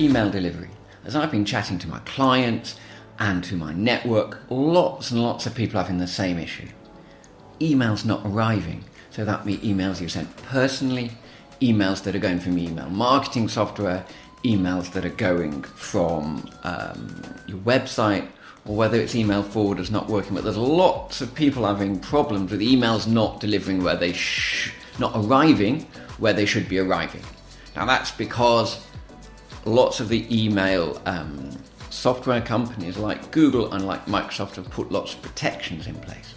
email delivery. As I've been chatting to my clients and to my network, lots and lots of people having the same issue. Emails not arriving. So that means emails you sent personally, emails that are going from email marketing software, emails that are going from your website, or whether it's email forwarders not working. But there's lots of people having problems with emails not delivering where they not arriving where they should be arriving. Now that's because lots of the email software companies like Google and like Microsoft have put lots of protections in place,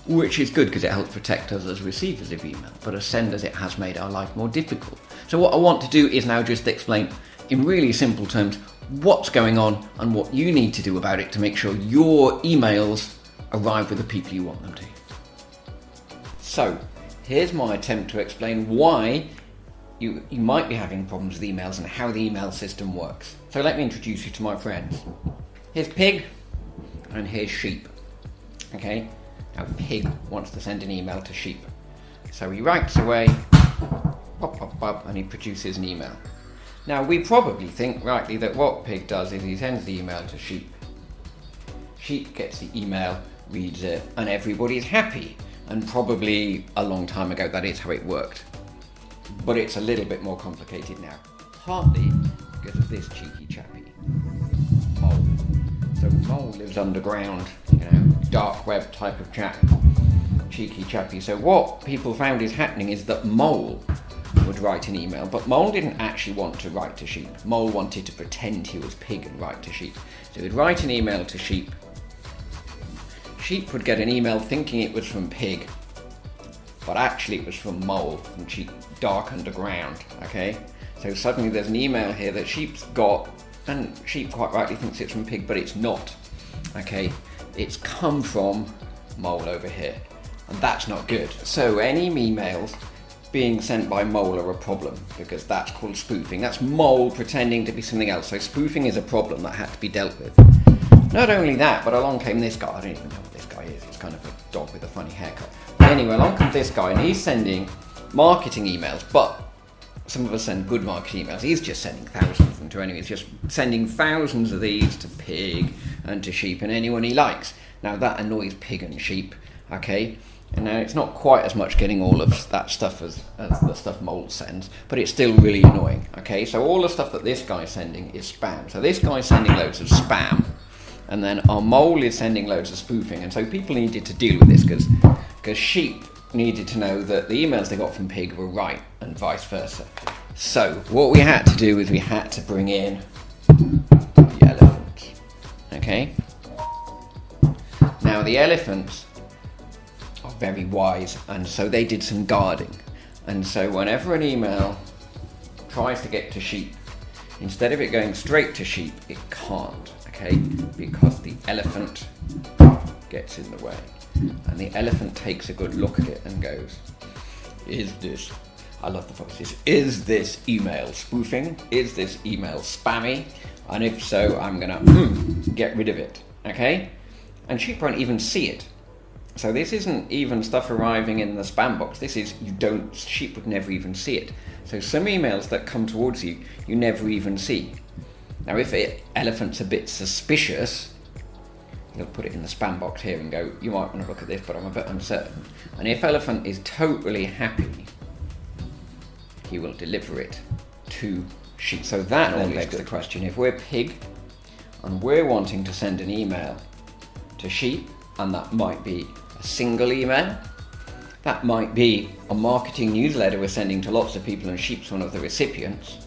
which is good because it helps protect us as receivers of email, but as senders it has made our life more difficult. So what I want to do is now just explain in really simple terms what's going on and what you need to do about it to make sure your emails arrive with the people you want them to. So here's my attempt to explain why you might be having problems with emails and how the email system works. So let me introduce you to my friends. Here's Pig and here's Sheep. Okay, now Pig wants to send an email to Sheep. So he writes away, pop, pop, pop, and he produces an email. Now we probably think rightly that what Pig does is he sends the email to Sheep. Sheep gets the email, reads it, and everybody's happy. And probably a long time ago that is how it worked. But it's a little bit more complicated now. Partly because of this cheeky chappy, Mole. So Mole lives underground, dark web type of chap. Cheeky chappy. So what people found is happening is that Mole would write an email, but Mole didn't actually want to write to Sheep. Mole wanted to pretend he was Pig and write to Sheep. So he'd write an email to Sheep. Sheep would get an email thinking it was from Pig, but actually it was from Mole, from Sheep, dark underground, okay? So suddenly there's an email here that Sheep's got, and Sheep quite rightly thinks it's from Pig, but it's not, okay? It's come from Mole over here, and that's not good. So any emails being sent by Mole are a problem, because that's called spoofing. That's Mole pretending to be something else. So spoofing is a problem that had to be dealt with. Not only that, but along came this guy. I don't even know what this guy is. He's kind of a dog with a funny haircut. But anyway, along comes this guy, and he's sending marketing emails, but some of us send good marketing emails. He's just sending thousands of them to anyone. He's just sending thousands of these to Pig and to Sheep and anyone he likes. Now that annoys Pig and Sheep, okay? And now it's not quite as much getting all of that stuff as the stuff Mole sends, but it's still really annoying, okay? So all the stuff that this guy's sending is spam. So this guy's sending loads of spam, and then our Mole is sending loads of spoofing. And so people needed to deal with this because Sheep needed to know that the emails they got from Pig were right and vice versa. So what we had to do is we had to bring in the elephants, okay? Now the elephants are very wise, and so they did some guarding. And so whenever an email tries to get to Sheep, instead of it going straight to Sheep, it can't, okay? Because the elephant gets in the way. And the elephant takes a good look at it and goes, is this, I love the voices, is this email spoofing? Is this email spammy? And if so, I'm gonna get rid of it, okay? And Sheep won't even see it. So this isn't even stuff arriving in the spam box. This is, Sheep would never even see it. So some emails that come towards you, you never even see. Now if elephant's a bit suspicious, he'll put it in the spam box here and go, you might want to look at this, but I'm a bit uncertain. And if elephant is totally happy, he will deliver it to Sheep. So that then begs the question, if we're Pig and we're wanting to send an email to Sheep, and that might be a single email, that might be a marketing newsletter we're sending to lots of people and Sheep's one of the recipients.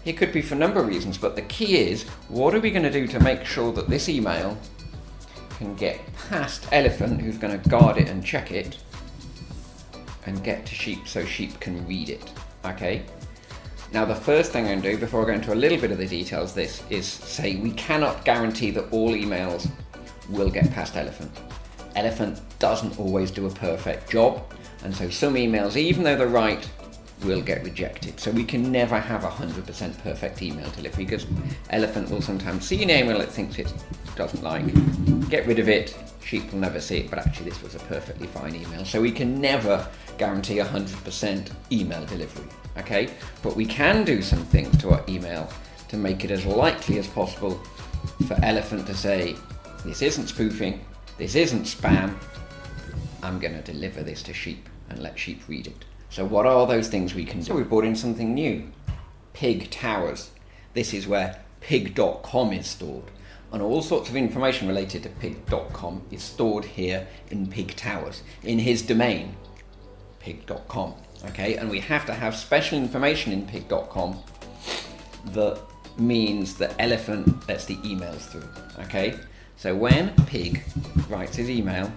It could be for a number of reasons, but the key is, what are we going to do to make sure that this email can get past elephant, who's going to guard it and check it, and get to Sheep so Sheep can read it, okay? Now the first thing I'm going to do, before I go into a little bit of the details, this is say we cannot guarantee that all emails will get past elephant. Elephant doesn't always do a perfect job, and so some emails, even though they're right, will get rejected. So we can never have 100% perfect email delivery, because elephant will sometimes see an email it thinks it doesn't like, get rid of it, Sheep will never see it, but actually this was a perfectly fine email. So we can never guarantee 100% email delivery, okay? But we can do some things to our email to make it as likely as possible for Elephant to say, this isn't spoofing, this isn't spam, I'm going to deliver this to Sheep and let Sheep read it. So what are those things we can do? So we brought in something new, Pig Towers. This is where pig.com is stored. And all sorts of information related to pig.com is stored here in Pig Towers, in his domain, pig.com. Okay, and we have to have special information in pig.com that means that Elephant lets the emails through. Okay, so when Pig writes his email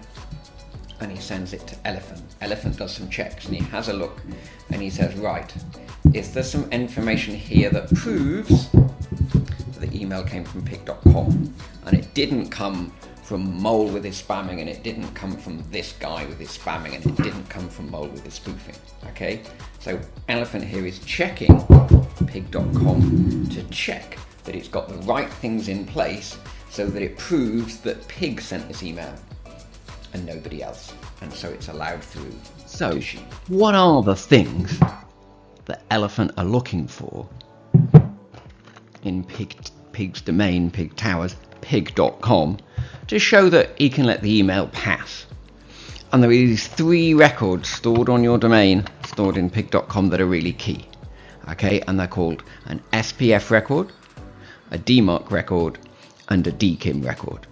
and he sends it to Elephant, Elephant does some checks and he has a look and he says, right, is there some information here that proves the email came from pig.com and it didn't come from Mole with his spamming, and it didn't come from this guy with his spamming, and it didn't come from Mole with his spoofing. Okay, so Elephant here is checking pig.com to check that it's got the right things in place so that it proves that Pig sent this email and nobody else, and so it's allowed through. So what are the things that Elephant are looking for in Pig's domain, Pig Towers, pig.com, to show that he can let the email pass? And there are these 3 records stored on your domain, stored in pig.com, that are really key. Okay, and they're called an SPF record, a DMARC record, and a DKIM record.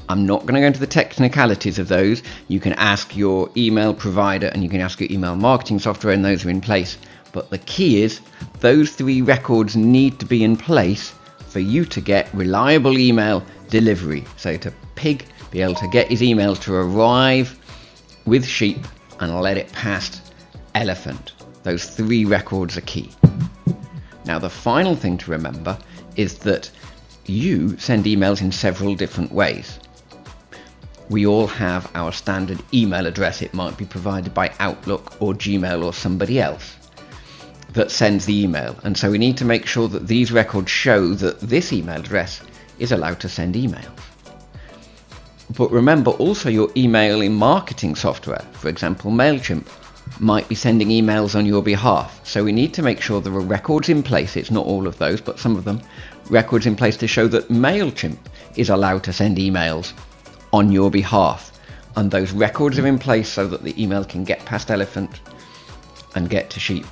I'm not going to go into the technicalities of those. You can ask your email provider and you can ask your email marketing software, and those are in place. But the key is those 3 records need to be in place for you to get reliable email delivery. So to Pig be able to get his emails to arrive with Sheep and let it past Elephant. Those 3 records are key. Now the final thing to remember is that you send emails in several different ways. We all have our standard email address. It might be provided by Outlook or Gmail or somebody else that sends the email, and so we need to make sure that these records show that this email address is allowed to send emails. But remember also, your email in marketing software, for example MailChimp, might be sending emails on your behalf. So we need to make sure there are records in place, it's not all of those but some of them, records in place to show that MailChimp is allowed to send emails on your behalf, and those records are in place so that the email can get past Elephant and get to Sheep.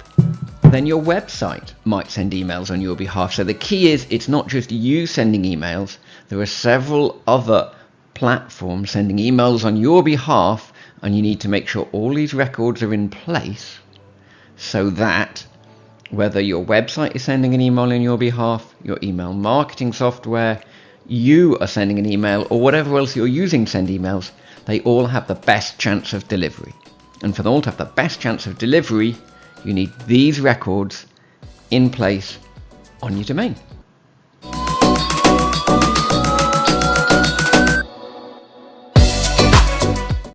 Then your website might send emails on your behalf. So the key is, it's not just you sending emails, there are several other platforms sending emails on your behalf, and you need to make sure all these records are in place so that whether your website is sending an email on your behalf, your email marketing software, you are sending an email, or whatever else you're using to send emails, they all have the best chance of delivery. And for them all to have the best chance of delivery, you need these records in place on your domain.